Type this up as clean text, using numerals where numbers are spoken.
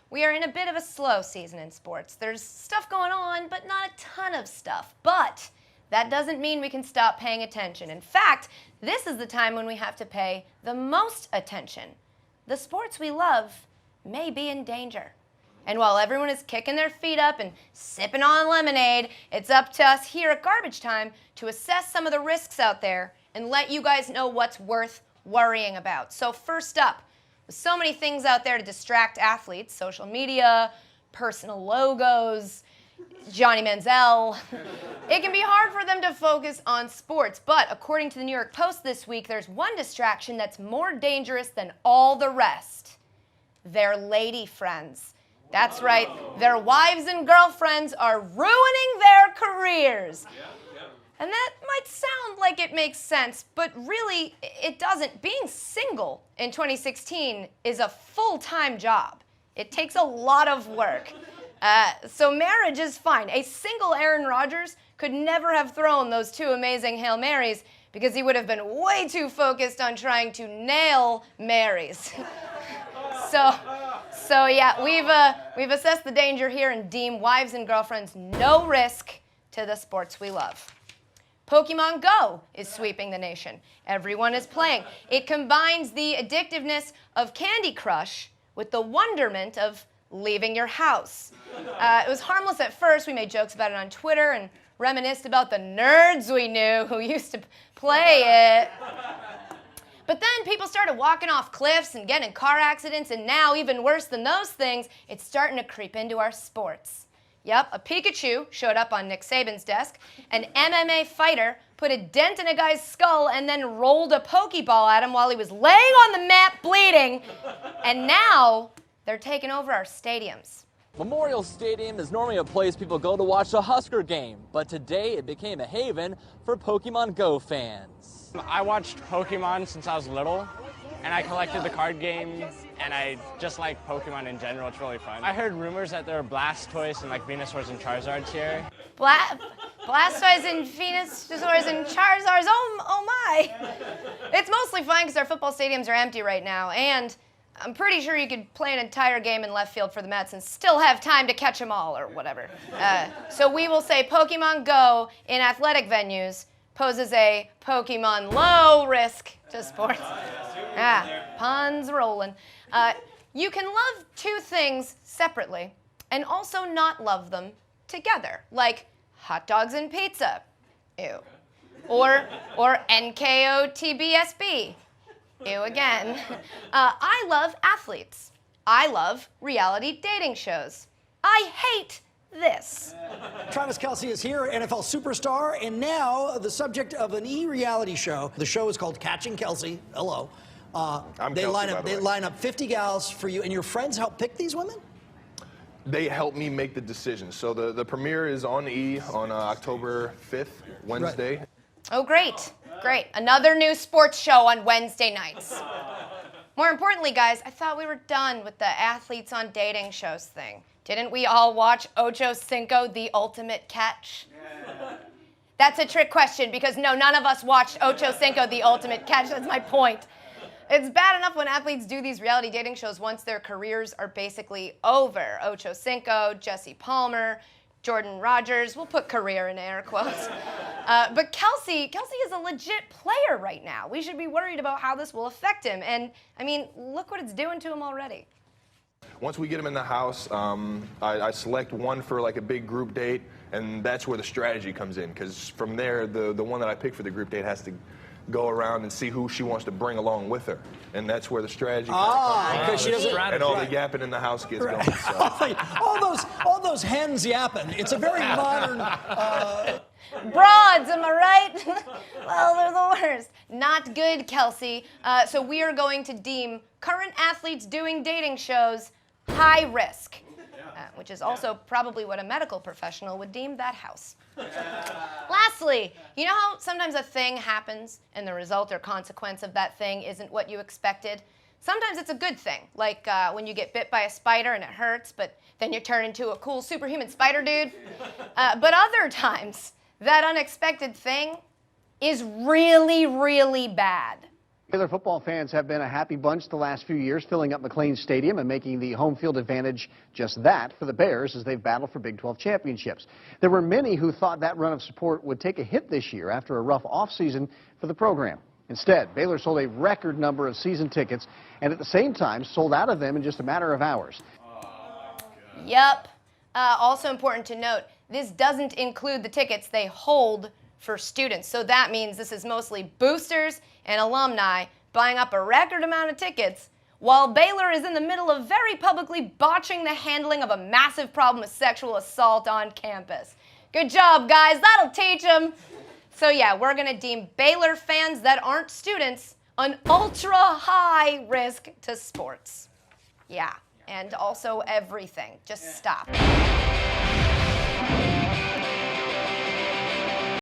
We are in a bit of a slow season in sports. There's stuff going on, but not a ton of stuff. But that doesn't mean we can stop paying attention. In fact, this is the time when we have to pay the most attention. The sports we love may be in danger. And while everyone is kicking their feet up and sipping on lemonade, it's up to us here at Garbage Time to assess some of the risks out there and let you guys know what's worth worrying about. So first up, with so many things out there to distract athletes, social media, personal logos, Johnny Manziel, it can be hard for them to focus on sports. But according to the New York Post this week, there's one distraction that's more dangerous than all the rest. Their lady friends. That's right, their wives and girlfriends are ruining their careers. And that might sound like it makes sense, but really it doesn't. Being single in 2016 is a full-time job. It takes a lot of work. So marriage is fine. A single Aaron Rodgers could never have thrown those two amazing Hail Marys because he would have been way too focused on trying to nail Marys. So yeah, we've assessed the danger here and deem wives and girlfriends no risk to the sports we love. Pokemon Go is sweeping the nation. Everyone is playing. It combines the addictiveness of Candy Crush with the wonderment of leaving your house. It was harmless at first. We made jokes about it on Twitter and reminisced about the nerds we knew who used to play it. But then people started walking off cliffs and getting in car accidents, and now, even worse than those things, it's starting to creep into our sports. Yep, a Pikachu showed up on Nick Saban's desk. An MMA fighter put a dent in a guy's skull and then rolled a Pokeball at him while he was laying on the mat bleeding. And now they're taking over our stadiums. Memorial Stadium is normally a place people go to watch a Husker game, but today it became a haven for Pokemon Go fans. I watched Pokemon since I was little, and I collected the card game, and I just like Pokemon in general. It's really fun. I heard rumors that there are Blastoise and like Venusaurs and Charizards here. Blastoise and Venusaurs and Charizards, oh my. It's mostly fine because our football stadiums are empty right now, and I'm pretty sure you could play an entire game in left field for the Mets and still have time to catch them all or whatever. So we will say Pokemon Go in athletic venues poses a Pokemon low risk to sports. Puns rolling. You can love two things separately and also not love them together, like hot dogs and pizza. Ew. Or NKOTBSB. Ew again. I love athletes. I love reality dating shows. I hate this. Travis Kelce is here, NFL superstar, and now the subject of an e-reality show. The show is called Catching Kelce. Hello. They line up 50 gals for you, and your friends help pick these women? They help me make the decision. So the premiere is on E on October 5th, Wednesday. Right. Oh, great. Great. Another new sports show on Wednesday nights. More importantly, guys, I thought we were done with the athletes on dating shows thing. Didn't we all watch Ocho Cinco, The Ultimate Catch? Yeah. That's a trick question because no, none of us watched Ocho Cinco, The Ultimate Catch. That's my point. It's bad enough when athletes do these reality dating shows once their careers are basically over. Ocho Cinco, Jesse Palmer, Jordan Rogers, we'll put career in air quotes. But Kelce is a legit player right now. We should be worried about how this will affect him. And, I mean, look what it's doing to him already. Once we get him in the house, I select one for like a big group date, and that's where the strategy comes in. Because from there, the one that I pick for the group date has to go around and see who she wants to bring along with her. And that's where the strategy comes in. Because she doesn't. And all the yapping in the house gets going. So. all those hens yapping. It's a very modern. Broads, am I right? Well, they're the worst. Not good, Kelce. So we are going to deem current athletes doing dating shows high risk, which is also probably what a medical professional would deem that house. Lastly, you know how sometimes a thing happens and the result or consequence of that thing isn't what you expected? Sometimes it's a good thing, like when you get bit by a spider and it hurts, but then you turn into a cool superhuman spider dude. But other times, that unexpected thing is really, really bad. Baylor football fans have been a happy bunch the last few years, filling up McLean Stadium and making the home field advantage just that for the Bears as they've battled for Big 12 championships. There were many who thought that run of support would take a hit this year after a rough offseason for the program. Instead, Baylor sold a record number of season tickets and at the same time sold out of them in just a matter of hours. Yep. Also important to note, this doesn't include the tickets they hold for students. So that means this is mostly boosters and alumni buying up a record amount of tickets while Baylor is in the middle of very publicly botching the handling of a massive problem of sexual assault on campus. Good job, guys. That'll teach them. So yeah, we're going to deem Baylor fans that aren't students an ultra high risk to sports. Yeah, and also everything. Just stop.